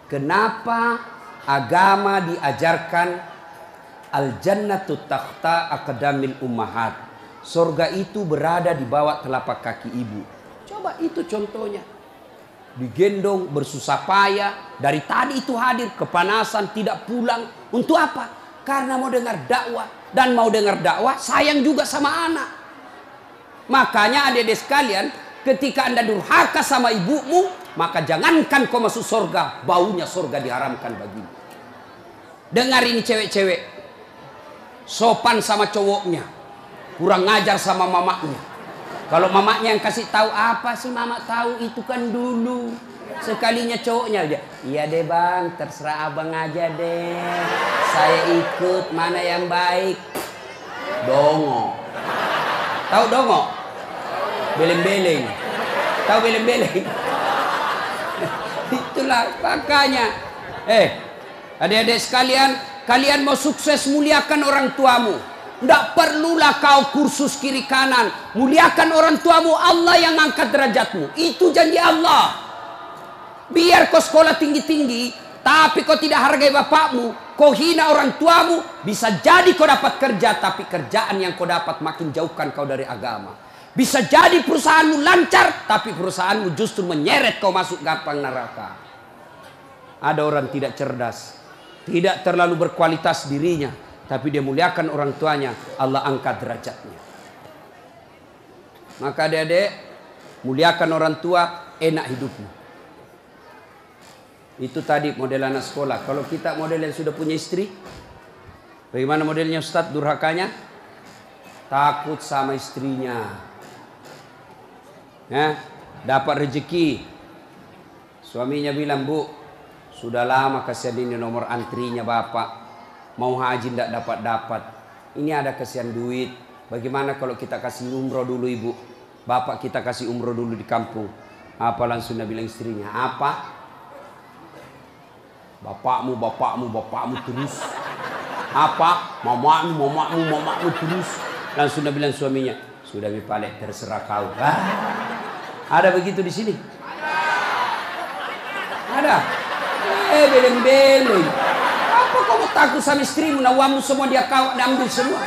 Kenapa agama diajarkan al-jannatu takhta aqdamil ummahat? Surga itu berada di bawah telapak kaki ibu. Coba itu contohnya. Digendong bersusah payah, dari tadi itu hadir, kepanasan, tidak pulang. Untuk apa? Karena mau dengar dakwah. Dan mau dengar dakwah sayang juga sama anak. Makanya adik-adik sekalian, ketika Anda durhaka sama ibumu, maka jangankan kau masuk surga, baunya surga diharamkan bagimu. Dengar ini cewek-cewek, sopan sama cowoknya, kurang ngajar sama mamaknya. Kalau mamaknya yang kasih tahu, apa sih mama tahu, itu kan dulu. Sekalinya cowoknya aja, iya deh bang, terserah abang aja deh, saya ikut, mana yang baik. Dongo. Tahu dongo? Beleng-beleng. Tahu beleng-beleng? Itulah makanya. Adik-adik sekalian, kalian mau sukses, muliakan orang tuamu. Tidak perlulah kau kursus kiri kanan. Muliakan orang tuamu, Allah yang angkat derajatmu. Itu janji Allah. Biar kau sekolah tinggi-tinggi, tapi kau tidak hargai bapakmu, kau hina orang tuamu, bisa jadi kau dapat kerja, tapi kerjaan yang kau dapat makin jauhkan kau dari agama. Bisa jadi perusahaanmu lancar, tapi perusahaanmu justru menyeret kau masuk gampang neraka. Ada orang tidak cerdas, tidak terlalu berkualitas dirinya, tapi dia muliakan orang tuanya, Allah angkat derajatnya. Maka adik-adik, muliakan orang tua, enak hidupmu. Itu tadi model anak sekolah. Kalau kita model yang sudah punya istri, bagaimana modelnya Ustadz durhakanya? Takut sama istrinya. Dapat rezeki, suaminya bilang, bu, sudah lama kasihan ini nomor antrinya bapak, mau haji tidak dapat. Ini ada kasihan duit, bagaimana kalau kita kasih umroh dulu ibu, bapak kita kasih umroh dulu di kampung. Apa langsung dia bilang istrinya, apa? Bapakmu terus. Apa? Mamamu terus. Langsung dia bilang suaminya, sudah mipalek, terserah kau. Ada begitu di sini? Ada. Beleng-beleng. Apa kamu takut sama istrimu? Nawamu semua dia kau ambil semua.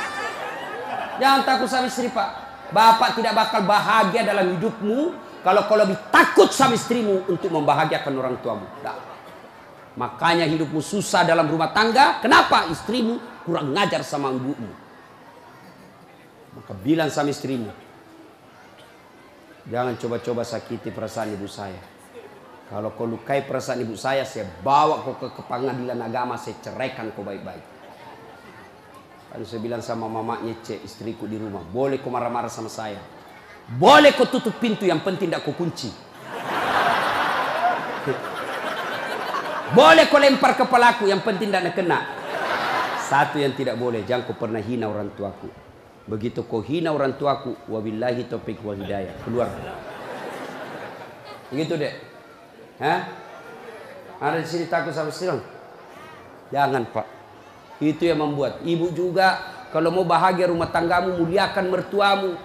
Jangan takut sama istri, Pak. Bapak tidak bakal bahagia dalam hidupmu kalau kau lebih takut sama istrimu untuk membahagiakan orang tuamu. Nah. Makanya hidupmu susah dalam rumah tangga. Kenapa? Istrimu kurang ngajar sama ibumu. Maka bilang sama istrimu, jangan coba-coba sakiti perasaan ibu saya. Kalau kau lukai perasaan ibu saya bawa kau ke pengadilan agama, saya ceraikan kau baik-baik. Kan saya bilang sama mamanya, istriku di rumah, boleh kau marah-marah sama saya, boleh kau tutup pintu, yang penting tidak kau kunci. Boleh kau lempar kepalaku, yang penting tidak kena. Satu yang tidak boleh, jangan kau pernah hina orang tuaku. Begitu kau hina orang tuaku, wabillahi taufiq wal hidayah, keluar. Begitu deh. Ada di sini takut sama istri? Jangan, Pak. Itu yang membuat ibu juga kalau mau bahagia rumah tanggamu, muliakan mertuamu.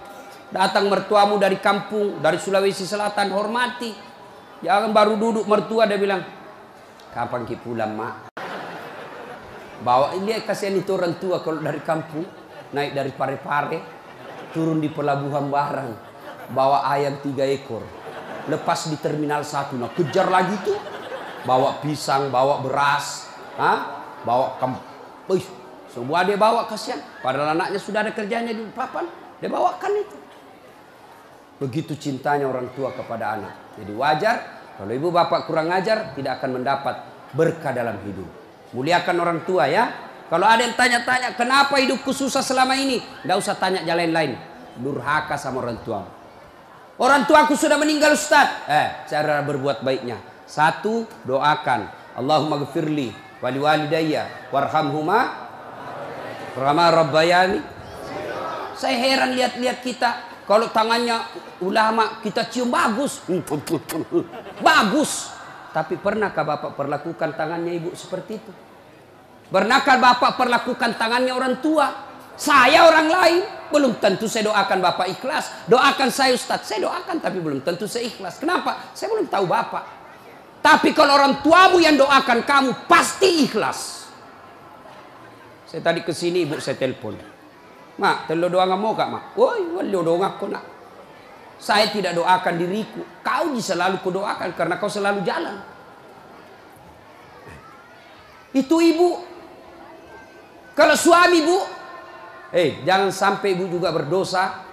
Datang mertuamu dari kampung, dari Sulawesi Selatan, hormati. Jangan baru duduk mertua dia bilang, kapan ki pulang, mak? Bawa ini, kasihan itu orang tua kalau dari kampung naik dari Parepare, turun di pelabuhan barang, bawa ayam 3 ekor, lepas di terminal 1, nah kejar lagi tuh, bawa pisang, bawa beras, bawa semua dia bawa, kasihan. Padahal anaknya sudah ada kerjanya di papan, dia bawakan itu. Begitu cintanya orang tua kepada anak. Jadi wajar kalau ibu bapak kurang ajar, tidak akan mendapat berkah dalam hidup. Muliakan orang tua ya. Kalau ada yang tanya-tanya, kenapa hidupku susah selama ini? Tidak usah tanya jalan lain. Durhaka sama orang tua. Orang tuaku sudah meninggal, Ustaz. Cara berbuat baiknya. 1, doakan. Allahumma gfirli wali walidayya warhamhuma kama rabbayani. Saya heran lihat-lihat kita. Kalau tangannya ulama kita cium bagus. Bagus. Tapi pernahkah bapak perlakukan tangannya ibu seperti itu? Pernahkah bapak perlakukan tangannya orang tua? Saya orang lain. belum tentu saya doakan Bapak ikhlas. Doakan saya Ustadz, saya doakan tapi belum tentu saya ikhlas. Kenapa? Saya belum tahu Bapak. Tapi kalau orang tuamu yang doakan kamu, pasti ikhlas. Saya tadi ke sini ibu saya telepon. Mak, telo doa nggak mau kak mak? Woi, wali doa ngaku nak. Saya tidak doakan diriku. Kau selalu kudoakan karena kau selalu jalan. Itu ibu. Kalau suami bu, jangan sampai ibu juga berdosa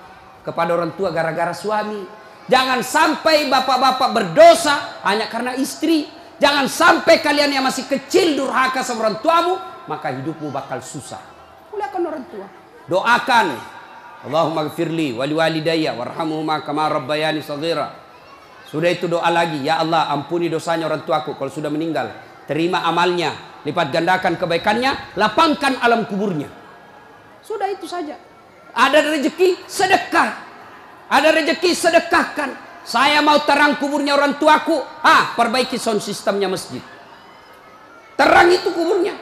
kepada orang tua gara-gara suami. Jangan sampai bapak-bapak berdosa hanya karena istri. Jangan sampai kalian yang masih kecil durhaka sama orang tuamu, maka hidupmu bakal susah. Muliakan orang tua. Doakan. Allahumma gfirli wali walidayya warhamhuma kama rabbayani shaghira. Sudah itu doa lagi, ya Allah ampuni dosanya orang tuaku kalau sudah meninggal. Terima amalnya, lipat gandakan kebaikannya, lapangkan alam kuburnya. Sudah itu saja. Ada rezeki, sedekah. Ada rezeki, sedekahkan. Saya mau terang kuburnya orang tuaku. Perbaiki sound sistemnya masjid. Terang itu kuburnya.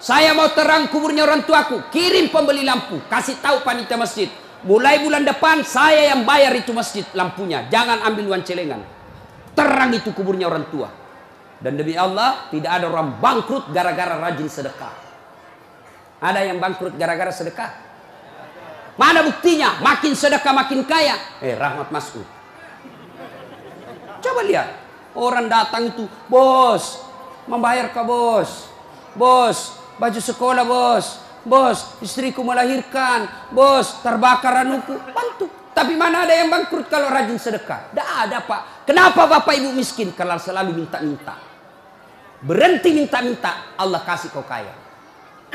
Saya mau terang kuburnya orang tuaku. Kirim pembeli lampu. Kasih tahu panitia masjid. Mulai bulan depan saya yang bayar itu masjid lampunya. Jangan ambil uang celengan. Terang itu kuburnya orang tua. Dan demi Allah tidak ada orang bangkrut gara-gara rajin sedekah. Ada yang bangkrut gara-gara sedekah? Mana buktinya? Makin sedekah makin kaya. Rahmat Mas'ud. Coba lihat. Orang datang itu, bos, membayar ke bos. Bos, baju sekolah bos. Bos, istriku melahirkan. Bos, terbakar anuku. Bantu. Tapi mana ada yang bangkrut kalau rajin sedekah? Tidak ada pak. Kenapa bapak ibu miskin? Kalau selalu minta-minta. Berhenti minta-minta. Allah kasih kau kaya.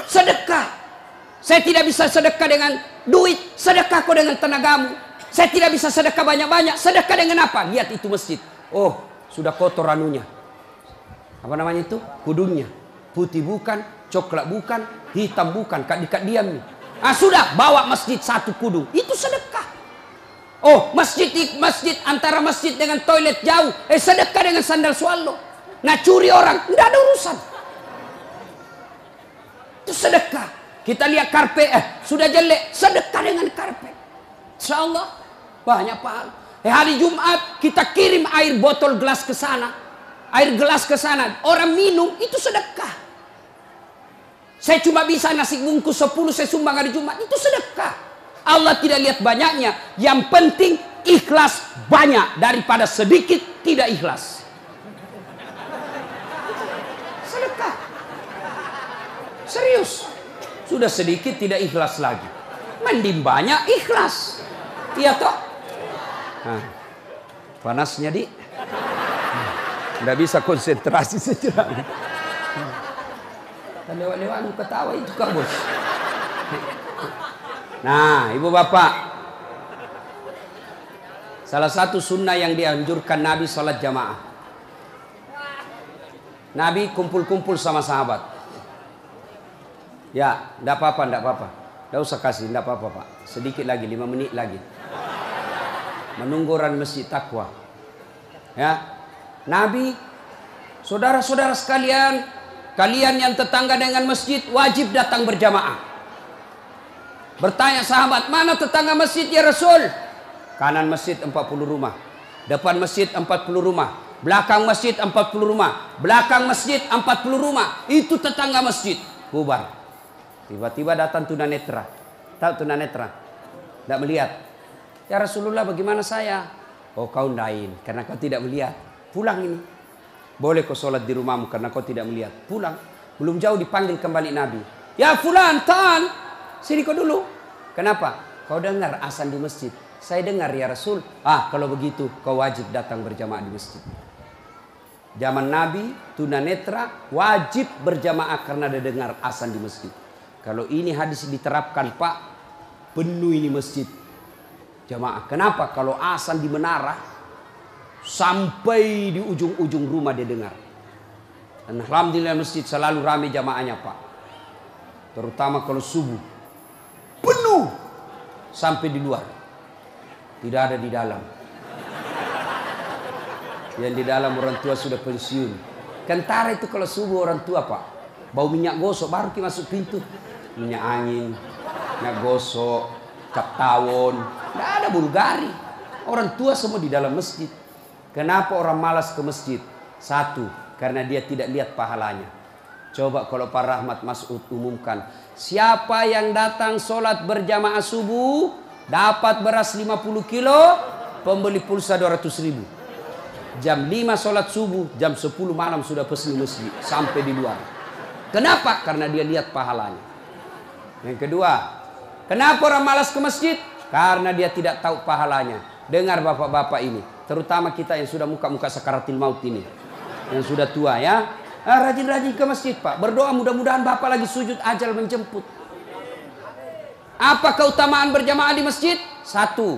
Sedekah. Saya tidak bisa sedekah dengan duit. Sedekah kau dengan tenagamu. Saya tidak bisa sedekah banyak-banyak. Sedekah dengan apa? Lihat itu masjid. Oh, sudah kotor anunya. Apa namanya itu? Kudungnya. Putih bukan, coklat bukan, hitam bukan. Kat diam nih. Sudah, bawa masjid satu kudung. Itu sedekah. Oh, masjid antara masjid dengan toilet jauh. Sedekah dengan sandal swallow. Nah, curi orang. Tidak ada urusan. Itu sedekah. Kita lihat karpet, sudah jelek, sedekah dengan karpet. Insya Allah banyak pahala. Hari Jumat kita kirim air botol gelas ke sana, air gelas ke sana. Orang minum itu sedekah. Saya cuma bisa nasi bungkus 10 saya sumbang hari Jumat, itu sedekah. Allah tidak lihat banyaknya. Yang penting ikhlas banyak daripada sedikit tidak ikhlas. Sedekah. Serius. Sudah sedikit tidak ikhlas lagi. Mending banyak ikhlas. Iya toh? Panasnya di. Nggak bisa konsentrasi sejenak. Lewat-lewat ketawa itu kak bos. Nah ibu bapak. Salah satu sunnah yang dianjurkan Nabi sholat jamaah. Nabi kumpul-kumpul sama sahabat. Ya, enggak apa-apa, enggak apa-apa. Enggak usah kasih, enggak apa-apa, Pak. Sedikit lagi, 5 menit lagi. Menunggu orang masjid takwa. Ya. Nabi, saudara-saudara sekalian, kalian yang tetangga dengan masjid wajib datang berjamaah. Bertanya sahabat, mana tetangga masjid ya Rasul? Kanan masjid 40 rumah. Depan masjid 40 rumah. Belakang masjid 40 rumah. Belakang masjid 40 rumah. Itu tetangga masjid. Bubar. Tiba-tiba datang tunanetra. Tahu tunanetra? Tidak melihat. Ya Rasulullah bagaimana saya? Oh kau lain karena kau tidak melihat. Pulang ini. Boleh kau sholat di rumahmu karena kau tidak melihat. Pulang. Belum jauh dipanggil kembali Nabi. Ya fulan, tan. Sini kau dulu. Kenapa? Kau dengar azan di masjid. Saya dengar ya Rasul. Kalau begitu kau wajib datang berjamaah di masjid. Zaman Nabi tunanetra wajib berjamaah karena dia dengar azan di masjid. Kalau ini hadis diterapkan Pak, penuh ini masjid jamaah. Kenapa? Kalau azan di menara sampai di ujung-ujung rumah dia dengar. Dan alhamdulillah masjid selalu ramai jamaahnya Pak. Terutama kalau subuh penuh sampai di luar. Tidak ada di dalam. Yang di dalam orang tua sudah pensiun. Kentara itu kalau subuh orang tua Pak, bau minyak gosok baru kita masuk pintu. Minyak angin, minyak gosok, cap tawon. Nggak ada Bulgari. Orang tua semua di dalam masjid. Kenapa orang malas ke masjid? Satu, karena dia tidak lihat pahalanya. Coba kalau Pak Rahmat Masud umumkan, siapa yang datang sholat berjamaah subuh dapat beras 50 kilo, pembeli pulsa 200.000. Jam 5 sholat subuh, jam 10 malam sudah pesan masjid sampai di luar. Kenapa? Karena dia lihat pahalanya. Yang kedua, kenapa orang malas ke masjid? Karena dia tidak tahu pahalanya. Dengar bapak-bapak ini, terutama kita yang sudah muka-muka sakaratil maut ini, yang sudah tua ya. Rajin-rajin ke masjid Pak. Berdoa mudah-mudahan Bapak lagi sujud ajal menjemput. Apa keutamaan berjamaah di masjid? Satu,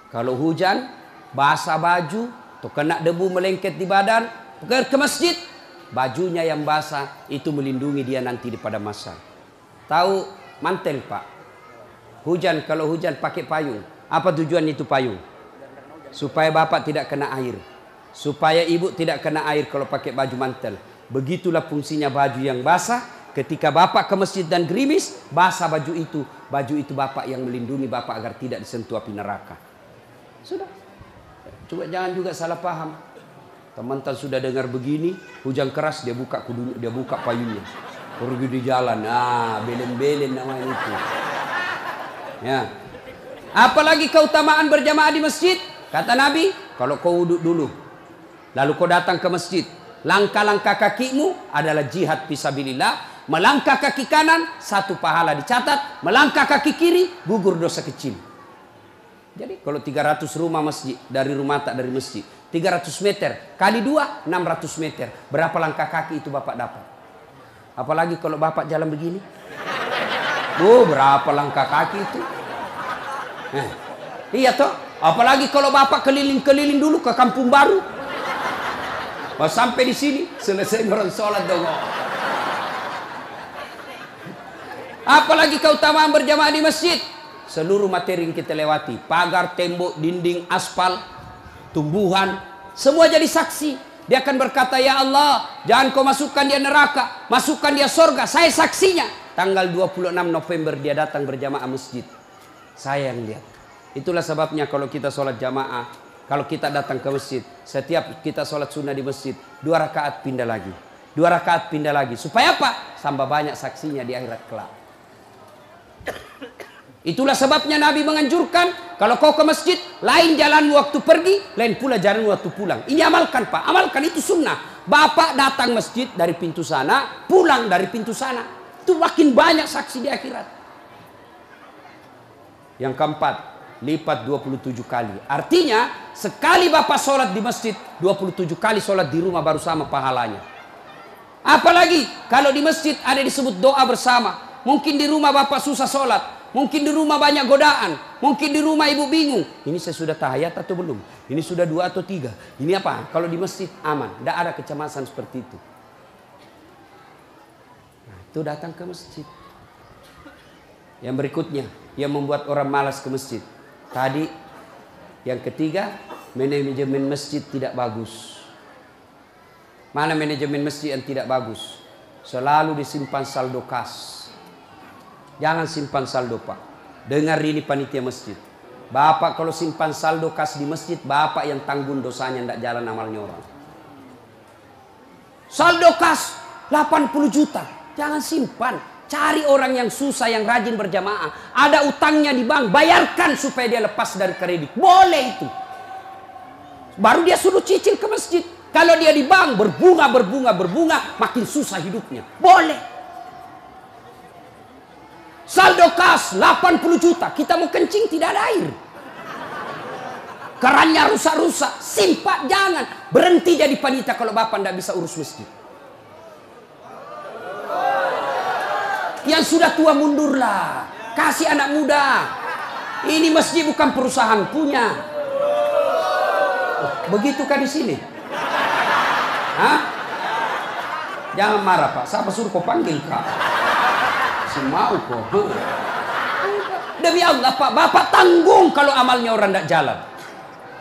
kalau hujan, basah baju, atau kena debu melengket di badan, ke masjid, bajunya yang basah itu melindungi dia nanti di pada masa. Tahu mantel Pak? Hujan, kalau hujan pakai payung. Apa tujuan itu payung? Supaya Bapak tidak kena air. Supaya ibu tidak kena air kalau pakai baju mantel. Begitulah fungsinya baju yang basah. Ketika Bapak ke masjid dan gerimis, basah baju itu Bapak yang melindungi Bapak agar tidak disentuh api neraka. Sudah. Coba jangan juga salah paham. Teman-teman sudah dengar begini, hujan keras dia buka payungnya. Pergi di jalan, belen-belen namanya itu. Ya. Apalagi keutamaan berjamaah di masjid? Kata Nabi, kalau kau wudhu dulu, lalu kau datang ke masjid, langkah-langkah kakimu adalah jihad fisabilillah. Melangkah kaki kanan, 1 pahala dicatat. Melangkah kaki kiri, gugur dosa kecil. Jadi kalau 300 rumah masjid, dari rumah tak dari masjid, 300 meter kali 2, 600 meter. Berapa langkah kaki itu Bapak dapat? Apalagi kalau Bapak jalan begini. Berapa langkah kaki itu? Iya toh. Apalagi kalau Bapak keliling-keliling dulu ke kampung baru. Sampai di sini selesai orang sholat dong. Apalagi keutamaan berjamaah di masjid. Seluruh materi yang kita lewati, pagar, tembok, dinding, aspal, tumbuhan, semua jadi saksi. Dia akan berkata, ya Allah, jangan kau masukkan dia neraka, masukkan dia surga. Saya saksinya. Tanggal 26 November dia datang berjamaah masjid. Saya yang lihat. Itulah sebabnya kalau kita sholat jamaah, kalau kita datang ke masjid, setiap kita sholat sunnah di masjid, 2 rakaat pindah lagi. 2 rakaat pindah lagi. Supaya apa? Tambah banyak saksinya di akhirat kelak. Itulah sebabnya Nabi menganjurkan, kalau kau ke masjid, lain jalan waktu pergi, lain pula jalan waktu pulang. Ini amalkan Pak, amalkan, itu sunnah. Bapak datang masjid dari pintu sana, pulang dari pintu sana. Itu makin banyak saksi di akhirat. Yang keempat, lipat 27 kali. Artinya, sekali Bapak sholat di masjid, 27 kali sholat di rumah baru sama pahalanya. Apalagi, kalau di masjid ada disebut doa bersama. Mungkin di rumah Bapak susah sholat. Mungkin di rumah banyak godaan. Mungkin di rumah ibu bingung. Ini saya sudah tahiyat atau belum? Ini sudah 2 atau 3? Ini apa? Kalau di masjid aman. Tidak ada kecemasan seperti itu. Nah, itu datang ke masjid. Yang berikutnya, yang membuat orang malas ke masjid. Tadi, yang ketiga, manajemen masjid tidak bagus. Mana manajemen masjid yang tidak bagus? Selalu disimpan saldo kas. Jangan simpan saldo Pak. Dengar ini panitia masjid. Bapak kalau simpan saldo kas di masjid, Bapak yang tanggung dosanya, tidak jalan amalnya orang. Saldo kas 80 juta. Jangan simpan. Cari orang yang susah, yang rajin berjamaah. Ada utangnya di bank, bayarkan supaya dia lepas dari kredit. Boleh itu. Baru dia suruh cicil ke masjid. Kalau dia di bank berbunga, makin susah hidupnya. Boleh. Saldo kas 80 juta. Kita mau kencing tidak ada air. Kerannya rusak-rusak. Simpan, jangan. Berhenti jadi panitia kalau Bapak tidak bisa urus masjid. Yang sudah tua mundurlah. Kasih anak muda. Ini masjid bukan perusahaan punya. Begitukah di sini? Hah? Jangan marah Pak. Siapa suruh kau panggil Kak? Mau kok. Demi Allah Pak, Bapak tanggung kalau amalnya orang tidak jalan.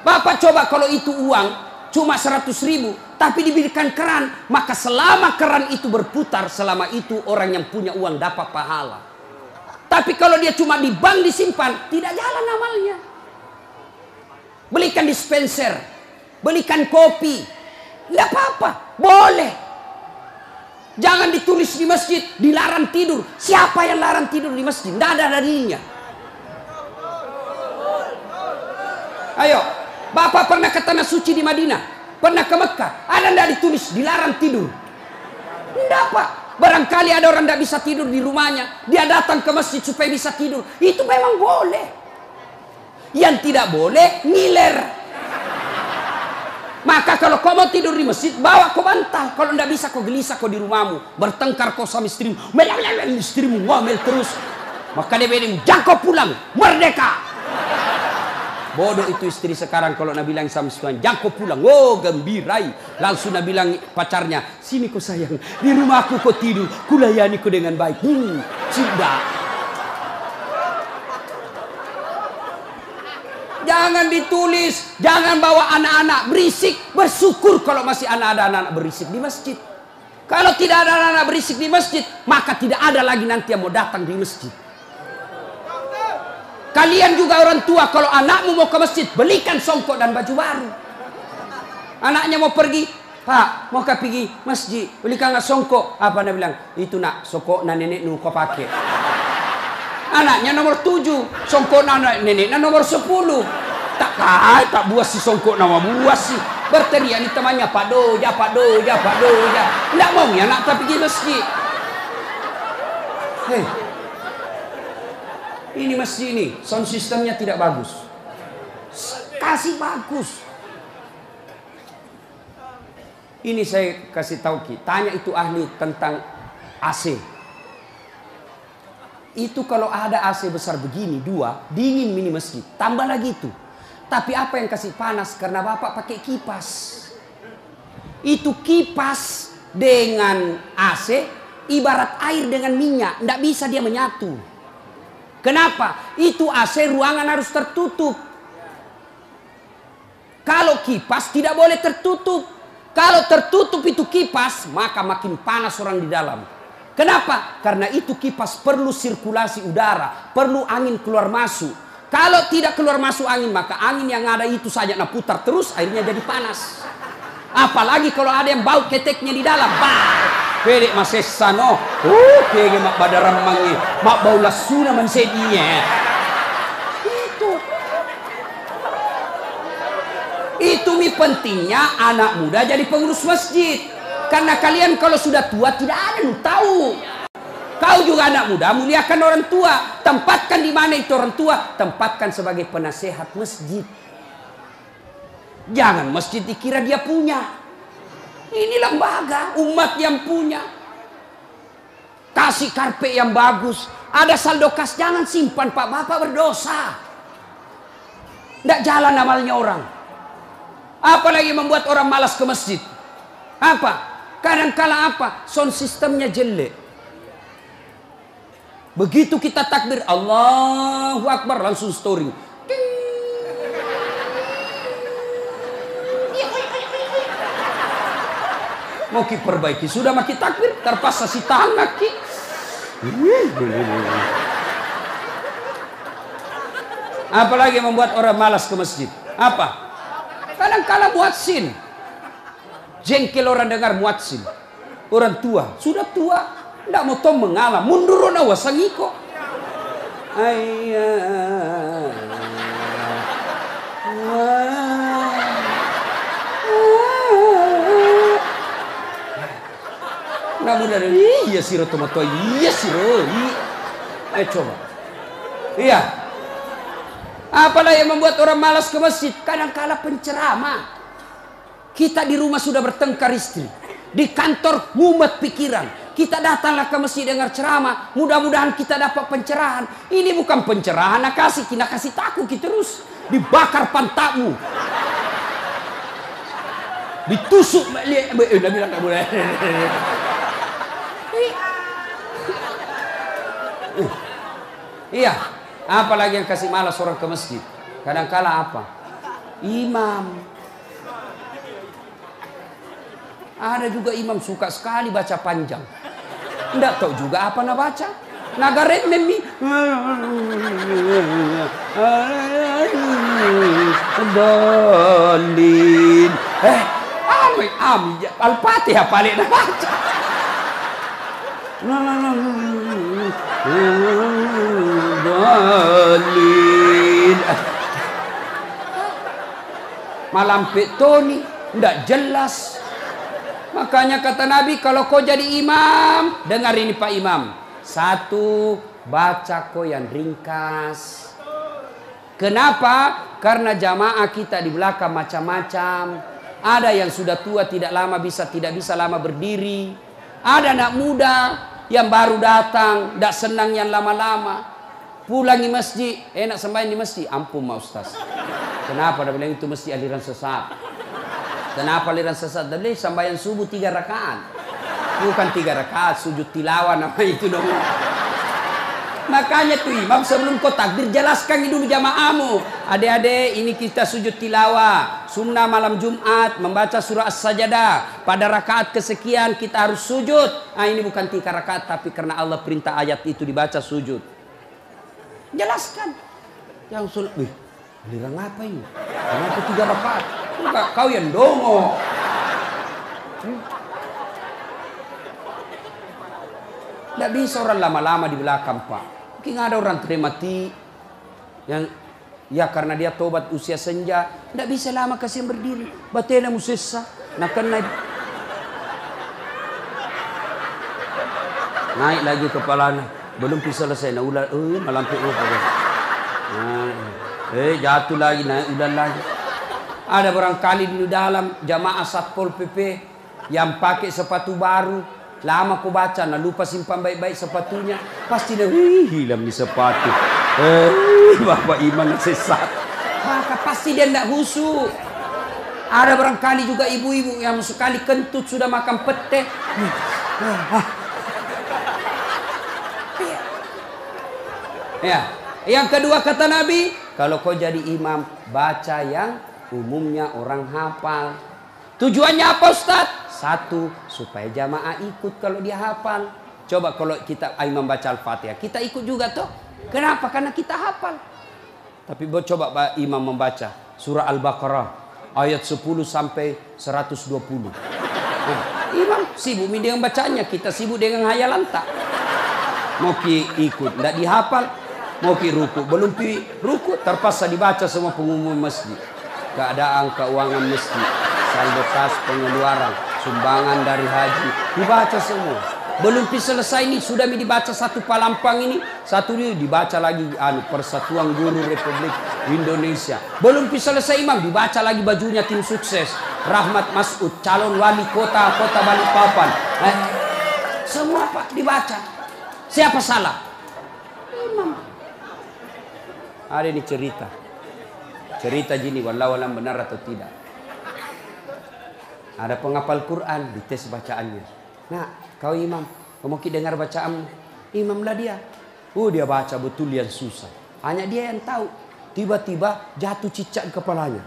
Bapak coba kalau itu uang cuma 100.000, tapi diberikan keran, maka selama keran itu berputar, selama itu orang yang punya uang dapat pahala. Tapi kalau dia cuma di bank disimpan, tidak jalan amalnya. Belikan dispenser, belikan kopi, tidak apa-apa, boleh. Jangan ditulis di masjid, dilarang tidur. Siapa yang larang tidur di masjid? Tidak ada dalilnya. Ayo, Bapak pernah ke tanah suci di Madinah, pernah ke Mekah, ada tidak ditulis dilarang tidur? Tidak, Pak. Barangkali ada orang tidak bisa tidur di rumahnya, dia datang ke masjid supaya bisa tidur. Itu memang boleh. Yang tidak boleh, ngiler. Maka kalau kau mau tidur di masjid, bawa kau bantal. Kalau tidak bisa, kau gelisah kau di rumahmu. Bertengkar kau sama istrimu. Istrimu ngomel terus. Maka dia bilang, jangan kau pulang. Merdeka. Bodoh itu istri sekarang kalau Nabi bilang sama suami, jangan kau pulang. Oh, gembirai. Langsung Nabi bilang pacarnya, sini kau sayang. Di rumahku kau tidur. Kulayani kau dengan baik. Sudah. Jangan ditulis. Jangan bawa anak-anak berisik. Bersyukur kalau masih ada anak-anak berisik di masjid. Kalau tidak ada anak-anak berisik di masjid, maka tidak ada lagi nanti yang mau datang di masjid. Kalian juga orang tua, kalau anakmu mau ke masjid, belikan songkok dan baju baru. Anaknya mau pergi, Pak, mau pergi masjid, belikan nggak songkok? Apa dia bilang? Itu nak, songkok na nenek nu kau pakai. Anaknya nomor 7, songkok na nenek na nomor 10. Tak buas si songkok nama buas sih. Berteriak ni temannya, Pak Doja, Pak Doja, Pak Doja. Tidak mau ya nak tak pergi masjid. Hei. Ini masjid ini, sound systemnya tidak bagus. Kasih bagus. Ini saya kasih tahu Ki, tanya itu ahli tentang AC. Itu kalau ada AC besar begini, 2, dingin mini masjid. Tambah lagi itu. Tapi apa yang kasih panas? Karena Bapak pakai kipas. Itu kipas dengan AC, ibarat air dengan minyak. Tidak bisa dia menyatu. Kenapa? Itu AC ruangan harus tertutup. Kalau kipas tidak boleh tertutup. Kalau tertutup itu kipas, maka makin panas orang di dalam. Kenapa? Karena itu kipas perlu sirkulasi udara, perlu angin keluar masuk. Kalau tidak keluar masuk angin, maka angin yang ada itu saja nak putar terus, akhirnya jadi panas. Apalagi kalau ada yang bau keteknya di dalam. Pede masesano. Kege mak badaram mangi. Mak bau lasuna man sedinya. Itu mi pentingnya anak muda jadi pengurus masjid. Karena kalian kalau sudah tua tidak ada lu tahu. Kau juga anak muda, muliakan orang tua. Tempatkan di mana itu orang tua? Tempatkan sebagai penasehat masjid. Jangan masjid dikira dia punya. Ini lembaga, umat yang punya. Kasih karpet yang bagus. Ada saldo kas, jangan simpan Pak, Bapak berdosa. Tidak jalan amalnya orang. Apalagi membuat orang malas ke masjid. Apa? Kadang-kala apa? Sound sistemnya jelek. Begitu kita takbir, Allahu Akbar, langsung story. Mau ki perbaiki, sudah maki takbir, terpaksa si tangan ki. Apalagi membuat orang malas ke masjid. Apa? Kadang-kala muadzin. Jengkel orang dengar muadzin. Orang tua, sudah tua, tidak mau tom mengalah, mundur na wasangiko. Ayah. Namun dari iya siro tomato, iya siro. Coba. Iya. Apalah yang membuat orang malas ke masjid? Kadang-kala penceramah. Kita di rumah sudah bertengkar istri. Di kantor mumet pikiran. Kita datanglah ke masjid dengar ceramah. Mudah-mudahan kita dapat pencerahan. Ini bukan pencerahan, nak kasih takut kita terus. Dibakar pantatmu. Ditusuk. Nabi bilang tak boleh. Iya. Apalagi yang kasih malas orang ke masjid? Kadang-kala apa? Imam. Ada juga imam suka sekali baca panjang. Tidak tahu juga apa nak baca. Nagaret memi. Dolin. Al-Fatihah paling nak baca. Dolin. Malam petoni, tidak jelas. Makanya kata Nabi, kalau kau jadi imam, dengar ini Pak Imam. Satu, baca kau yang ringkas. Kenapa? Karena jamaah kita di belakang macam-macam. Ada yang sudah tua tidak bisa lama berdiri. Ada anak muda yang baru datang, tidak senang yang lama-lama. Pulang di masjid, enak sembahyang di masjid. Ampun Ma Ustaz. Kenapa? Dia bilang itu mesti aliran sesat. Kenapa aliran sesat? Dia bilang sembahyang subuh 3 rakaat. Bukan 3 rakaat, sujud tilawah nama itu dong. Makanya tuh imam sebelum kau takbir jelaskan dulu jamaahmu. Adik-adik, ini kita sujud tilawah. Sunnah malam Jumat membaca surah As-Sajdah. Pada rakaat kesekian kita harus sujud. Ini bukan 3 rakaat tapi karena Allah perintah ayat itu dibaca sujud. Jelaskan. Yang sulit, wih, aliran apa ini? Kenapa 3 rakaat? Enggak, kau yang dongo. Tidak bisa orang lama-lama di belakang Pak. Mungkin ada orang mati yang ya karena dia tobat usia senja, tidak bisa lama kasih berdiri. Batena musessa, naik lagi kepalanya, belum bisa selesai. Nah ulah, malampir lupa. Jatuh lagi, naik udah lagi. Ada barangkali di dalam jamaah Satpol PP yang pakai sepatu baru. Lama ku baca, nah lupa simpan baik-baik sepatunya. Pasti dia hilang di sepatu. Bapak imam sesat. Maka pasti dia tidak khusyuk. Ada barangkali juga ibu-ibu yang sekali kentut sudah makan pete. Ya. Yang kedua kata Nabi, kalau kau jadi imam, baca yang umumnya orang hafal. Tujuannya apa Ustaz? Satu, supaya jamaah ikut kalau dia hafal. Coba kalau kita imam baca Al-Fatihah, kita ikut juga toh. Kenapa? Karena kita hafal. Tapi coba imam membaca surah Al-Baqarah ayat 10 sampai 120. Nah, imam sibuk dengan bacanya, kita sibuk dengan hayalan tak. Mau ikut, tidak dihafal. Mau ruku, belum ruku, terpaksa dibaca semua pengumuman masjid. Keadaan keuangan masjid, saldo kas pengeluaran, sumbangan dari haji, dibaca semua. Belum selesai ini sudah dibaca satu palampang ini, satu ini dibaca lagi Persatuan Guru Republik Indonesia. Belum selesai imam dibaca lagi bajunya tim sukses Rahmat Masud, calon wali kota Balikpapan. Semua Pak dibaca. Siapa salah? Imam. Ada ini cerita gini, wallahu alam benar atau tidak. Ada penghafal Quran, dites bacaannya. Nah, kau imam, kau mau dengar bacaan imam lah dia. Dia baca betul yang susah. Hanya dia yang tahu. Tiba-tiba jatuh cicak di kepalanya.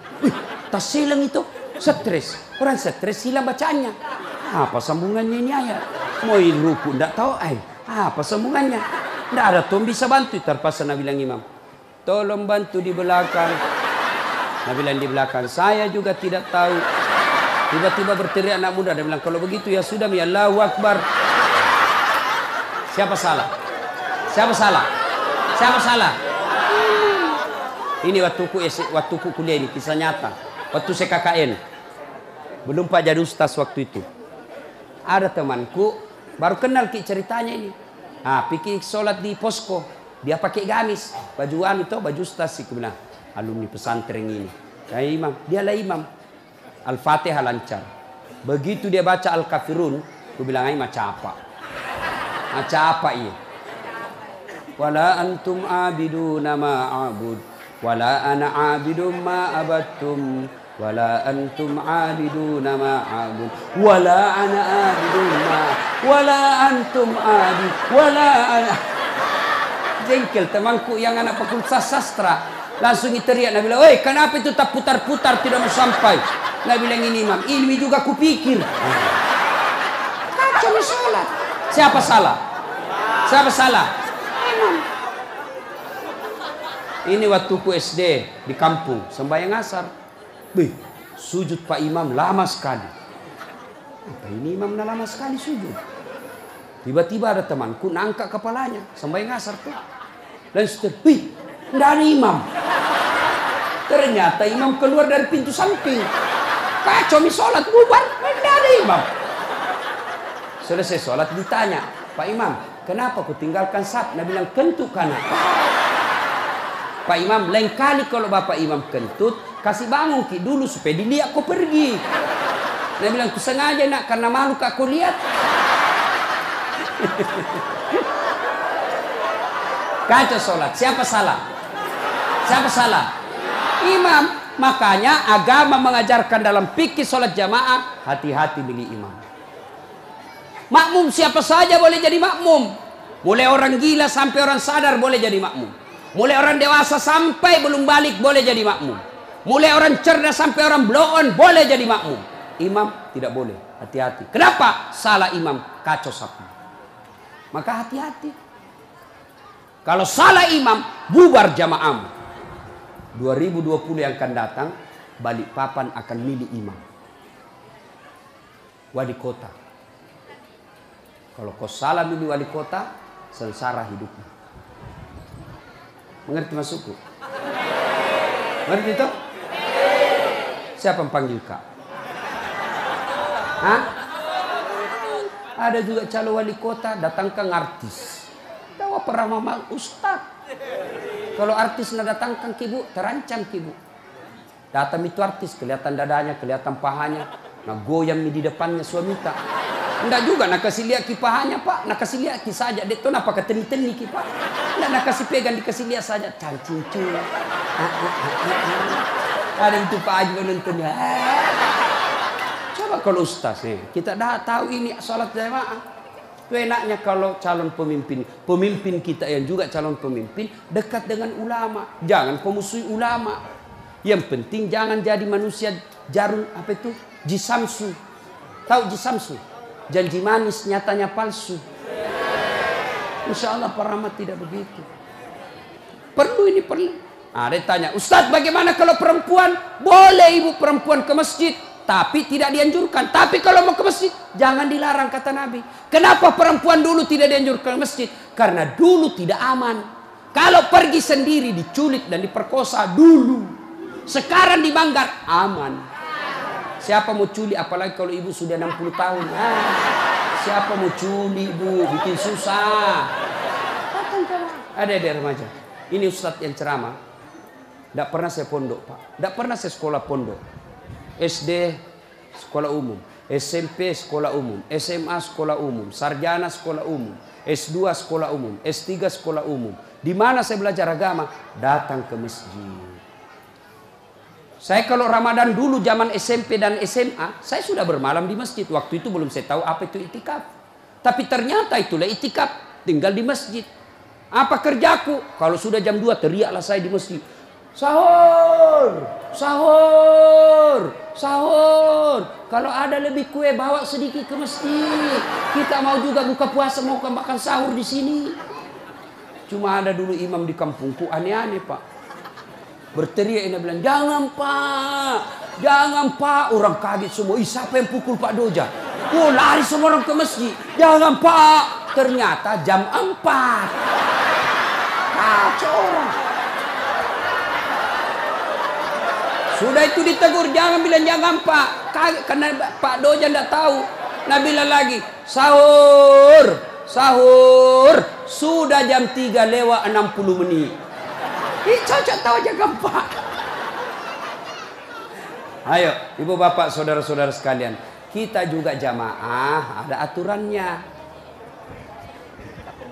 Tas silang itu, stres. Orang stres hilang bacaannya. Apa sambungannya ini ayat? Mau ruku, tidak tahu apa sambungannya? Tidak ada tuh bisa bantu. Terpaksa Nabi bilang imam, tolong bantu di belakang. Nabi bilang di belakang, saya juga tidak tahu. Tiba-tiba berteriak anak muda. Dia bilang, kalau begitu ya sudah, ya Allahu Akbar. Siapa salah? Siapa salah? Siapa salah? Ini waktu kuliah ini, kisah nyata. Waktu saya KKN. Belum Pak jadi ustaz waktu itu. Ada temanku, baru kenal ceritanya ini. Pikir sholat di posko. Dia pakai gamis. Baju ustaz sih. Aku bilang, alumni pesantren ini. Saya imam, dialah imam. Al-Fatihah lancar. Begitu dia baca Al-Kafirun, aku bilang macam apa? Macam apa ini? Wala antum abiduna ma a'bud, wala ana abidum ma abattum, wala antum abiduna ma a'bud, wala ana abidum ma, wala antum abid, wala ana. Jengkel temanku yang anak fakultas sastra. Langsung teriak, Nabi bilang, "Woi, kenapa itu tak putar-putar tidak mau sampai?" Nabi bilang, ini imam, ini juga kupikir. Kacau sholat. Siapa salah? Siapa salah? Ini waktuku SD di kampung, sembahyang asar. Bih, sujud Pak Imam lama sekali. Apa ini imam lama sekali sujud? Tiba-tiba ada temanku nangkat kepalanya, sembahyang asar tuh. Dan sudah, bih, tidak ada imam. Ternyata imam keluar dari pintu samping. Kacau mi sholat, bubar, tidak ada imam. Selesai sholat ditanya, Pak Imam, kenapa kau tinggalkan saf? Dia bilang, kentut kanan. Pak Imam, lain kali kalau Bapak Imam kentut, kasih bangun ki dulu supaya dilihat kau pergi. Dia bilang, ku sengaja nak, karena malu kak kau lihat. Kacau sholat, siapa salah? Siapa salah? Imam. Makanya agama mengajarkan dalam fikih sholat jamaah, hati-hati milih imam. Makmum siapa saja boleh jadi makmum. Mulai orang gila sampai orang sadar boleh jadi makmum. Mulai orang dewasa sampai belum balik boleh jadi makmum. Mulai orang cerdas sampai orang blow on boleh jadi makmum. Imam tidak boleh, hati-hati. Kenapa? Salah imam, kacau sapu. Maka hati-hati. Kalau salah imam, bubar jamaah. 2020 yang akan datang, Balikpapan akan milih imam. Wali kota. Kalau kau salah milih wali kota, sengsara hidupmu. Mengerti maksudku? Mengerti itu? Siapa yang panggil kak? Hah? Ada juga calon wali kota, datangkan artis. Tahu pernah mama ustad. Kalau artis nak datangkan kibu, terancam kibu. Datang itu artis, kelihatan dadanya, kelihatan pahanya, nak goyang di depannya suami tak. Enggak juga nak kasih lihat ki pahanya pak, nak kasih lihat ki saja. Dek tu napa keteni-teni ki pak? Enggak nak kasih pegang, dikasih lihat saja. Cancing-cing. Ada itu Pak Haji menonton ya. Coba kalau ustaz nih, kita dah tahu ini sholat jamaah. Itu enaknya kalau calon pemimpin, pemimpin kita yang juga calon pemimpin dekat dengan ulama. Jangan pemusuhi ulama. Yang penting jangan jadi manusia jarum apa itu? Jisamsu. Tahu jisamsu? Janji manis nyatanya palsu. Insya Allah para rahmat tidak begitu. Perlu ini perlu. Dia tanya, Ustaz bagaimana kalau perempuan? Boleh ibu perempuan ke masjid, tapi tidak dianjurkan. Tapi kalau mau ke masjid, jangan dilarang kata Nabi. Kenapa perempuan dulu tidak dianjurkan ke masjid? Karena dulu tidak aman. Kalau pergi sendiri diculik dan diperkosa dulu. Sekarang di Manggar aman. Siapa mau culik apalagi kalau ibu sudah 60 tahun. Siapa mau culik bu, bikin susah. Ada remaja. Ini ustadz yang ceramah. Tidak pernah saya pondok pak. Tidak pernah saya sekolah pondok. SD sekolah umum, SMP sekolah umum, SMA sekolah umum, sarjana sekolah umum, S2 sekolah umum, S3 sekolah umum. Di mana saya belajar agama? Datang ke masjid. Saya kalau Ramadan dulu zaman SMP dan SMA, saya sudah bermalam di masjid. Waktu itu belum saya tahu apa itu itikaf. Tapi ternyata itulah itikaf, tinggal di masjid. Apa kerjaku? Kalau sudah jam 2 teriaklah saya di masjid. Sahur, sahur, sahur. Kalau ada lebih kue bawa sedikit ke masjid. Kita mau juga buka puasa mau makan sahur di sini. Cuma ada dulu imam di kampungku aneh-aneh pak. Berteriak ini bilang jangan pak, jangan pak. Orang kaget semua. Siapa yang pukul Pak Doja? Oh lari semua orang ke masjid. Jangan pak. Ternyata jam 4. Kacau orang. Sudah itu ditegur, jangan bilang jangan pak. Karena Pak Doja tidak tahu. Nah bilang lagi, sahur, sahur. Sudah jam 3 lewat 60 menit. Cocok tahu jangan pak. Ayo, ibu bapak, saudara-saudara sekalian. Kita juga jamaah, ada aturannya.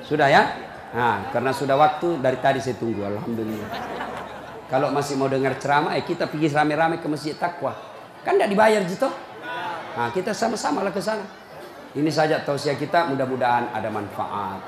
Sudah ya? Nah, karena sudah waktu, dari tadi saya tunggu, alhamdulillah. Kalau masih mau dengar ceramah, kita pergi rame-rame ke Masjid Taqwa. Kan tidak dibayar gitu. Nah, kita sama-sama lah ke sana. Ini saja tausiah kita, mudah-mudahan ada manfaat.